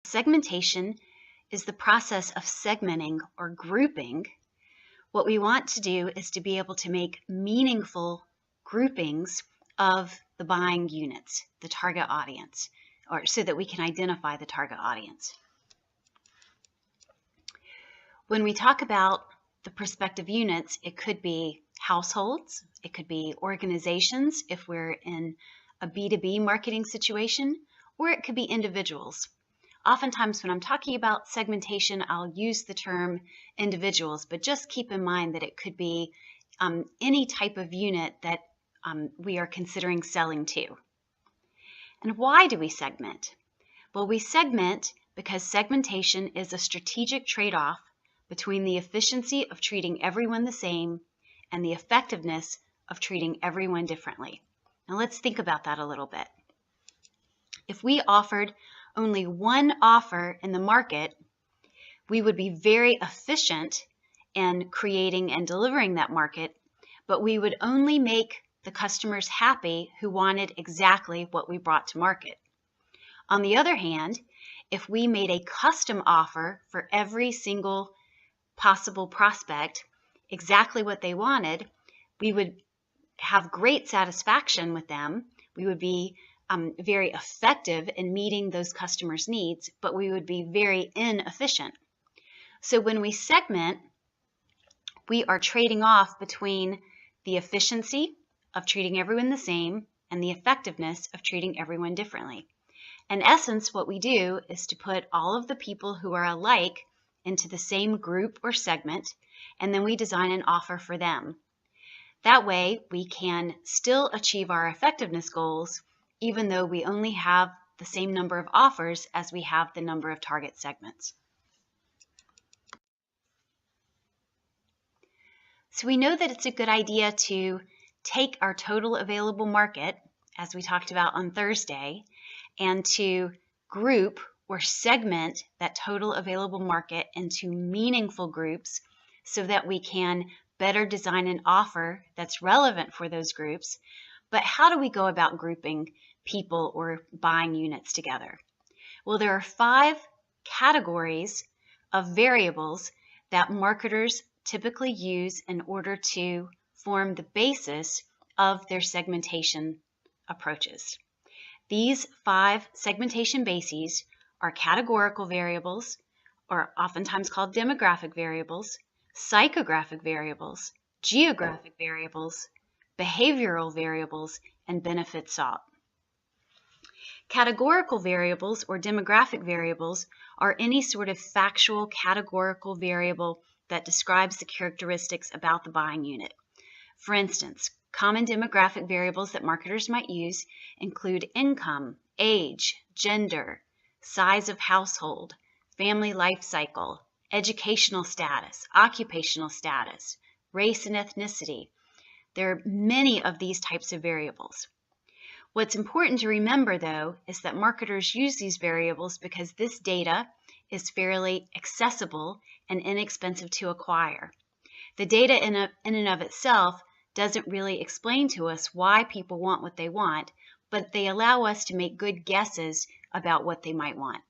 Segmentation is the process of segmenting or grouping. What we want to do is to be able to make meaningful groupings of the buying units, the target audience, or so that we can identify the target audience. When we talk about the prospective units, it could be households, it could be organizations if we're in a B2B marketing situation, or it could be individuals. Oftentimes when I'm talking about segmentation, I'll use the term individuals, but just keep in mind that it could be any type of unit that we are considering selling to. And why do we segment? Well, we segment because segmentation is a strategic trade-off between the efficiency of treating everyone the same and the effectiveness of treating everyone differently. Now let's think about that a little bit. If we offered only one offer in the market, we would be very efficient in creating and delivering that market, but we would only make the customers happy who wanted exactly what we brought to market. On the other hand, if we made a custom offer for every single possible prospect, exactly what they wanted, we would have great satisfaction with them. We would be very effective in meeting those customers' needs, but we would be very inefficient. So when we segment, we are trading off between the efficiency of treating everyone the same and the effectiveness of treating everyone differently. In essence, what we do is to put all of the people who are alike into the same group or segment, and then we design an offer for them. That way, we can still achieve our effectiveness goals, even though we only have the same number of offers as we have the number of target segments. So we know that it's a good idea to take our total available market, as we talked about on Thursday, and to group or segment that total available market into meaningful groups so that we can better design an offer that's relevant for those groups. But how do we go about grouping people or buying units together? Well, there are 5 categories of variables that marketers typically use in order to form the basis of their segmentation approaches. These 5 segmentation bases are categorical variables, or oftentimes called demographic variables, psychographic variables, geographic variables, behavioral variables, and benefits sought. Categorical variables or demographic variables are any sort of factual categorical variable that describes the characteristics about the buying unit. For instance, common demographic variables that marketers might use include income, age, gender, size of household, family life cycle, educational status, occupational status, race and ethnicity. There are many of these types of variables. What's important to remember, though, is that marketers use these variables because this data is fairly accessible and inexpensive to acquire. The data in and of itself doesn't really explain to us why people want what they want, but they allow us to make good guesses about what they might want.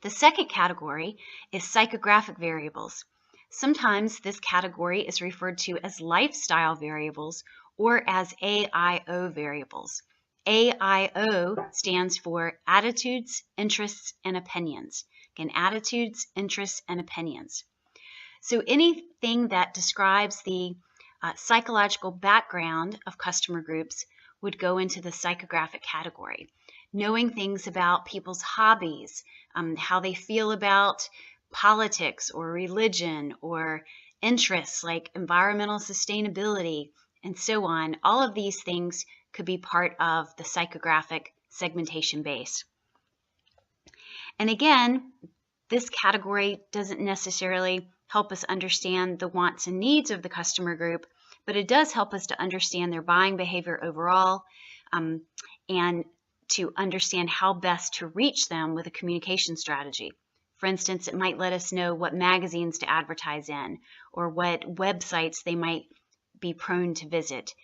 The second category is psychographic variables. Sometimes this category is referred to as lifestyle variables or as AIO variables. AIO stands for attitudes, interests, and opinions. Again, attitudes, interests, and opinions. So anything that describes the psychological background of customer groups would go into the psychographic category. Knowing things about people's hobbies, how they feel about politics or religion or interests like environmental sustainability and so on, all of these things could be part of the psychographic segmentation base. And again, this category doesn't necessarily help us understand the wants and needs of the customer group, but it does help us to understand their buying behavior overall and to understand how best to reach them with a communication strategy. For instance, it might let us know what magazines to advertise in or what websites they might be prone to visit.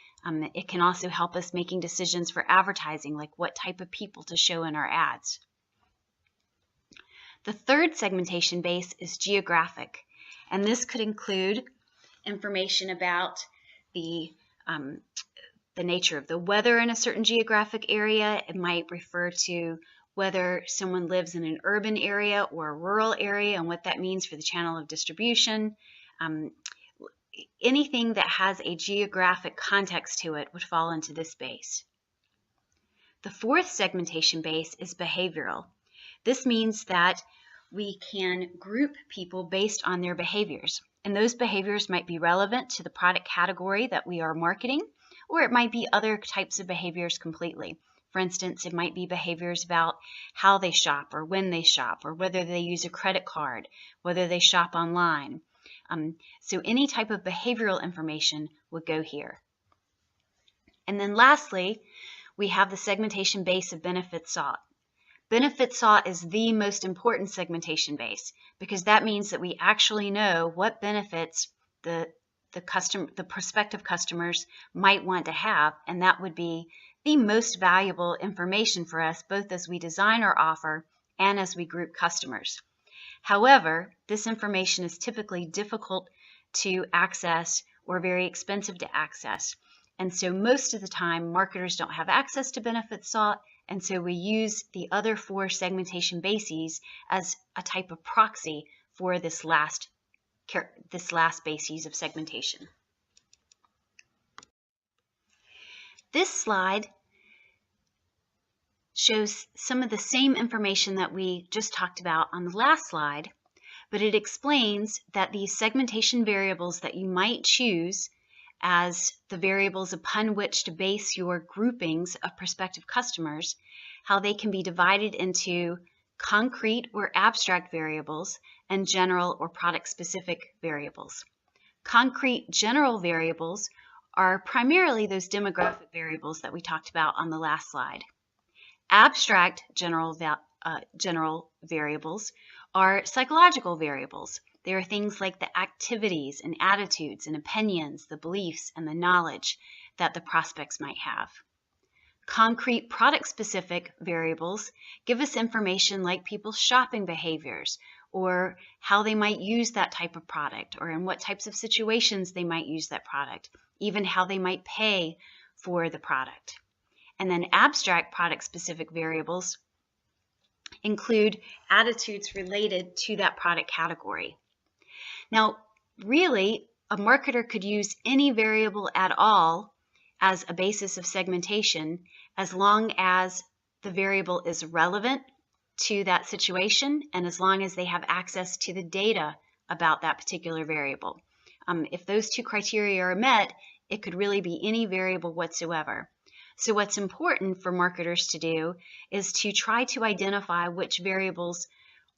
It can also help us making decisions for advertising, like what type of people to show in our ads. The third segmentation base is geographic, and this could include information about the nature of the weather in a certain geographic area. It might refer to whether someone lives in an urban area or a rural area and what that means for the channel of distribution. Anything that has a geographic context to it would fall into this base. The fourth segmentation base is behavioral. This means that we can group people based on their behaviors, and those behaviors might be relevant to the product category that we are marketing, or it might be other types of behaviors completely. For instance, it might be behaviors about how they shop or when they shop or whether they use a credit card, whether they shop online. So any type of behavioral information would go here. And then lastly, we have the segmentation base of benefit sought. Benefit sought is the most important segmentation base because that means that we actually know what benefits the prospective customers might want to have, and that would be the most valuable information for us both as we design our offer and as we group customers. However, this information is typically difficult to access or very expensive to access, and so most of the time marketers don't have access to benefit sought, and so we use the other 4 segmentation bases as a type of proxy for this last basis of segmentation. This slide shows some of the same information that we just talked about on the last slide, but it explains that these segmentation variables that you might choose as the variables upon which to base your groupings of prospective customers, how they can be divided into concrete or abstract variables and general or product-specific variables. Concrete general variables are primarily those demographic variables that we talked about on the last slide. Abstract general variables are psychological variables. They are things like the activities and attitudes and opinions, the beliefs and the knowledge that the prospects might have. Concrete product-specific variables give us information like people's shopping behaviors or how they might use that type of product or in what types of situations they might use that product, even how they might pay for the product. And then abstract product-specific variables include attitudes related to that product category. Now, really, a marketer could use any variable at all as a basis of segmentation as long as the variable is relevant to that situation and as long as they have access to the data about that particular variable. If those 2 criteria are met, it could really be any variable whatsoever. So what's important for marketers to do is to try to identify which variables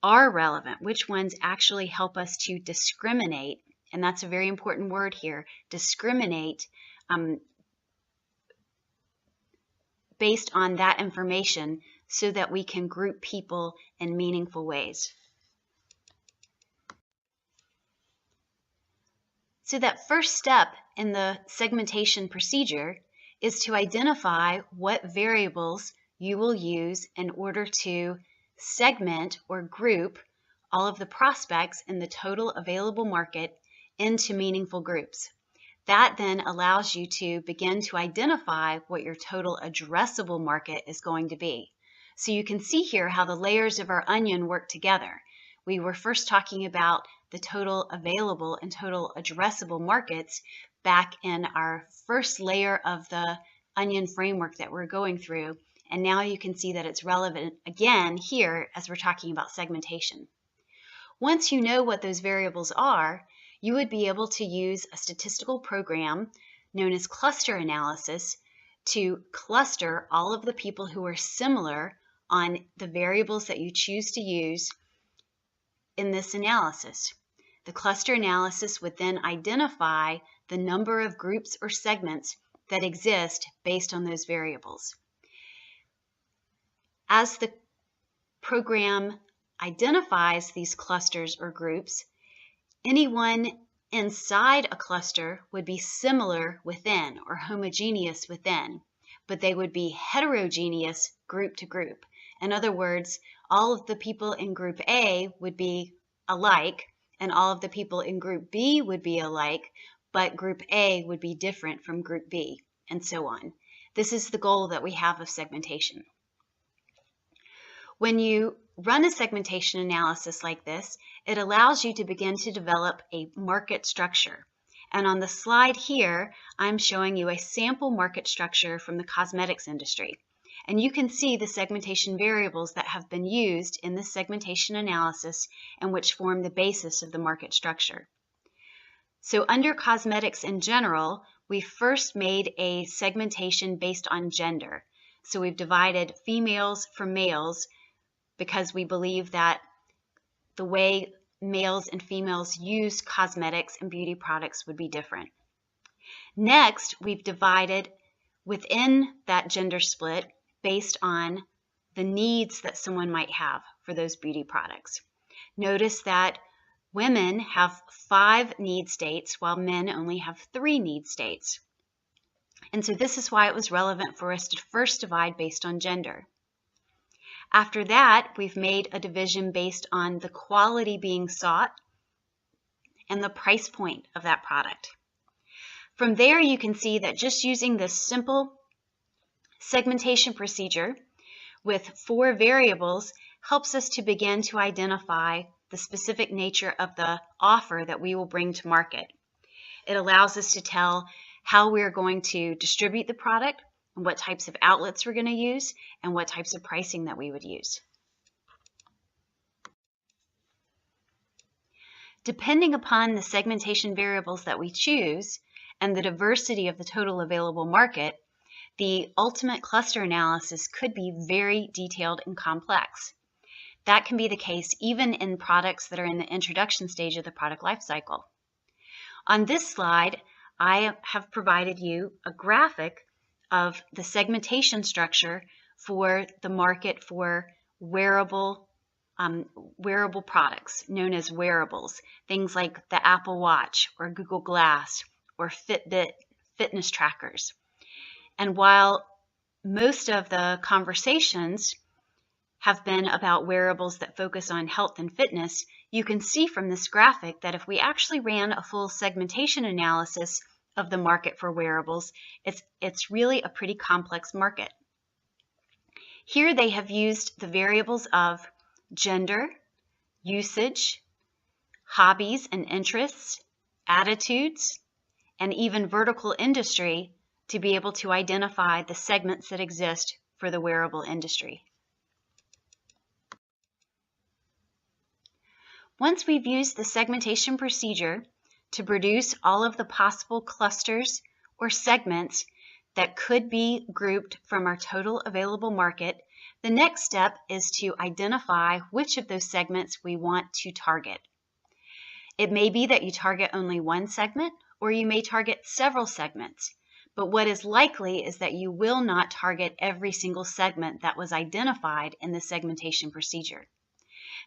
are relevant, which ones actually help us to discriminate, and that's a very important word here, discriminate based on that information so that we can group people in meaningful ways. So that first step in the segmentation procedure is to identify what variables you will use in order to segment or group all of the prospects in the total available market into meaningful groups. That then allows you to begin to identify what your total addressable market is going to be. So you can see here how the layers of our onion work together. We were first talking about the total available and total addressable markets back in our first layer of the onion framework that we're going through. And now you can see that it's relevant again here as we're talking about segmentation. Once you know what those variables are, you would be able to use a statistical program known as cluster analysis to cluster all of the people who are similar on the variables that you choose to use in this analysis. The cluster analysis would then identify the number of groups or segments that exist based on those variables. As the program identifies these clusters or groups, anyone inside a cluster would be similar within or homogeneous within, but they would be heterogeneous group to group. In other words, all of the people in group A would be alike, and all of the people in group B would be alike, but group A would be different from group B, and so on. This is the goal that we have of segmentation. When you run a segmentation analysis like this, it allows you to begin to develop a market structure. And on the slide here, I'm showing you a sample market structure from the cosmetics industry. And you can see the segmentation variables that have been used in this segmentation analysis and which form the basis of the market structure. So under cosmetics in general, we first made a segmentation based on gender. So we've divided females from males because we believe that the way males and females use cosmetics and beauty products would be different. Next, we've divided within that gender split based on the needs that someone might have for those beauty products. Notice that women have 5 need states while men only have 3 need states. And so this is why it was relevant for us to first divide based on gender. After that, we've made a division based on the quality being sought and the price point of that product. From there, you can see that just using this simple segmentation procedure with 4 variables helps us to begin to identify the specific nature of the offer that we will bring to market. It allows us to tell how we're going to distribute the product, and what types of outlets we're going to use, and what types of pricing that we would use. Depending upon the segmentation variables that we choose and the diversity of the total available market, the ultimate cluster analysis could be very detailed and complex. That can be the case even in products that are in the introduction stage of the product life cycle. On this slide, I have provided you a graphic of the segmentation structure for the market for wearable products known as wearables, things like the Apple Watch or Google Glass or Fitbit fitness trackers. And while most of the conversations have been about wearables that focus on health and fitness, you can see from this graphic that if we actually ran a full segmentation analysis of the market for wearables, it's really a pretty complex market. Here they have used the variables of gender, usage, hobbies and interests, attitudes, and even vertical industry to be able to identify the segments that exist for the wearable industry. Once we've used the segmentation procedure to produce all of the possible clusters or segments that could be grouped from our total available market, the next step is to identify which of those segments we want to target. It may be that you target only one segment, or you may target several segments, but what is likely is that you will not target every single segment that was identified in the segmentation procedure.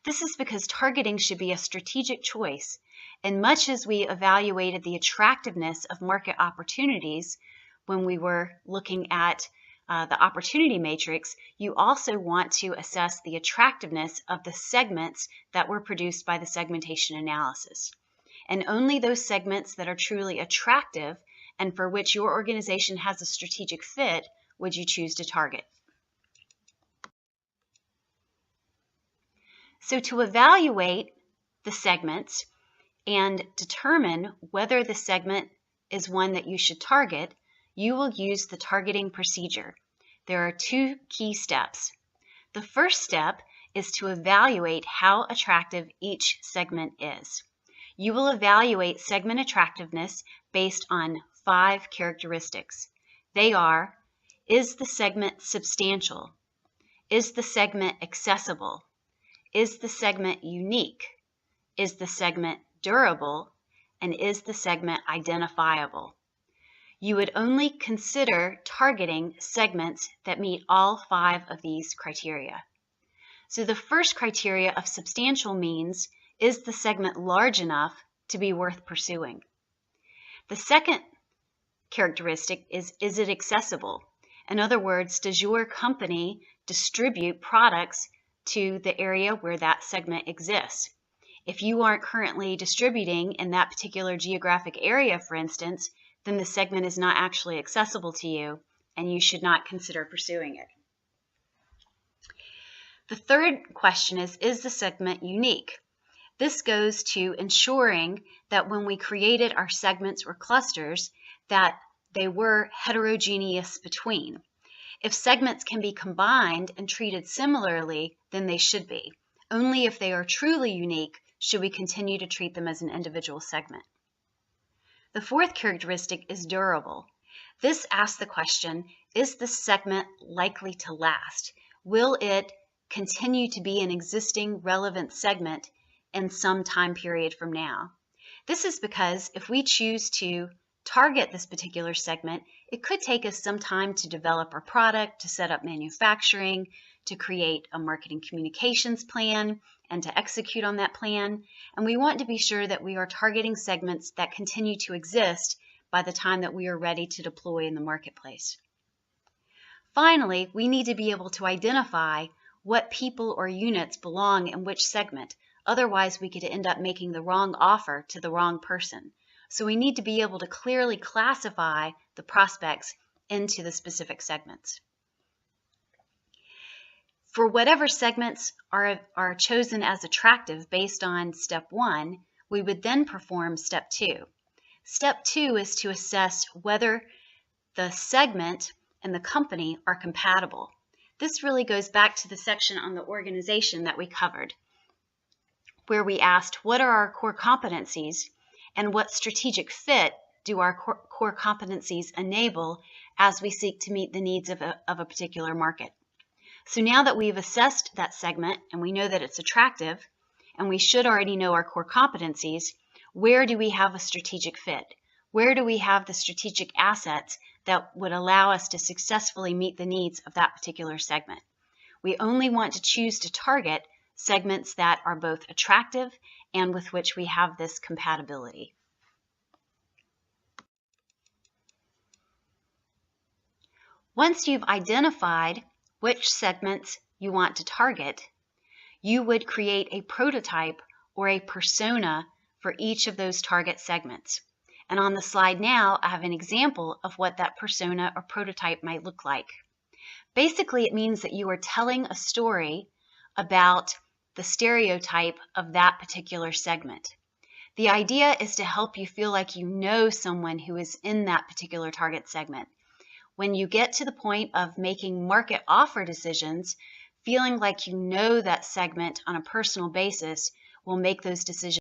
This is because targeting should be a strategic choice, and much as we evaluated the attractiveness of market opportunities when we were looking at the opportunity matrix, you also want to assess the attractiveness of the segments that were produced by the segmentation analysis. And only those segments that are truly attractive and for which your organization has a strategic fit would you choose to target. So to evaluate the segments and determine whether the segment is one that you should target, you will use the targeting procedure. There are 2 key steps. The first step is to evaluate how attractive each segment is. You will evaluate segment attractiveness based on 5 characteristics. They are: is the segment substantial? Is the segment accessible? Is the segment unique? Is the segment durable? And is the segment identifiable? You would only consider targeting segments that meet all 5 of these criteria. So the first criteria of substantial means, is the segment large enough to be worth pursuing? The second characteristic is it accessible? In other words, does your company distribute products to the area where that segment exists. If you aren't currently distributing in that particular geographic area, for instance, then the segment is not actually accessible to you, and you should not consider pursuing it. The third question is the segment unique? This goes to ensuring that when we created our segments or clusters, that they were heterogeneous between. If segments can be combined and treated similarly, then they should be. Only if they are truly unique should we continue to treat them as an individual segment. The fourth characteristic is durable. This asks the question, is the segment likely to last? Will it continue to be an existing relevant segment in some time period from now? This is because if we choose to target this particular segment, it could take us some time to develop our product, to set up manufacturing, to create a marketing communications plan, and to execute on that plan. And we want to be sure that we are targeting segments that continue to exist by the time that we are ready to deploy in the marketplace. Finally, we need to be able to identify what people or units belong in which segment. Otherwise, we could end up making the wrong offer to the wrong person. So we need to be able to clearly classify the prospects into the specific segments. For whatever segments are chosen as attractive based on step 1, we would then perform step 2. Step 2 is to assess whether the segment and the company are compatible. This really goes back to the section on the organization that we covered, where we asked what are our core competencies and what strategic fit do our core competencies enable as we seek to meet the needs of a particular market. So now that we've assessed that segment and we know that it's attractive, and we should already know our core competencies, where do we have a strategic fit? Where do we have the strategic assets that would allow us to successfully meet the needs of that particular segment? We only want to choose to target segments that are both attractive and with which we have this compatibility. Once you've identified which segments you want to target, you would create a prototype or a persona for each of those target segments. And on the slide now, I have an example of what that persona or prototype might look like. Basically, it means that you are telling a story about the stereotype of that particular segment. The idea is to help you feel like you know someone who is in that particular target segment. When you get to the point of making market offer decisions, feeling like you know that segment on a personal basis will make those decisions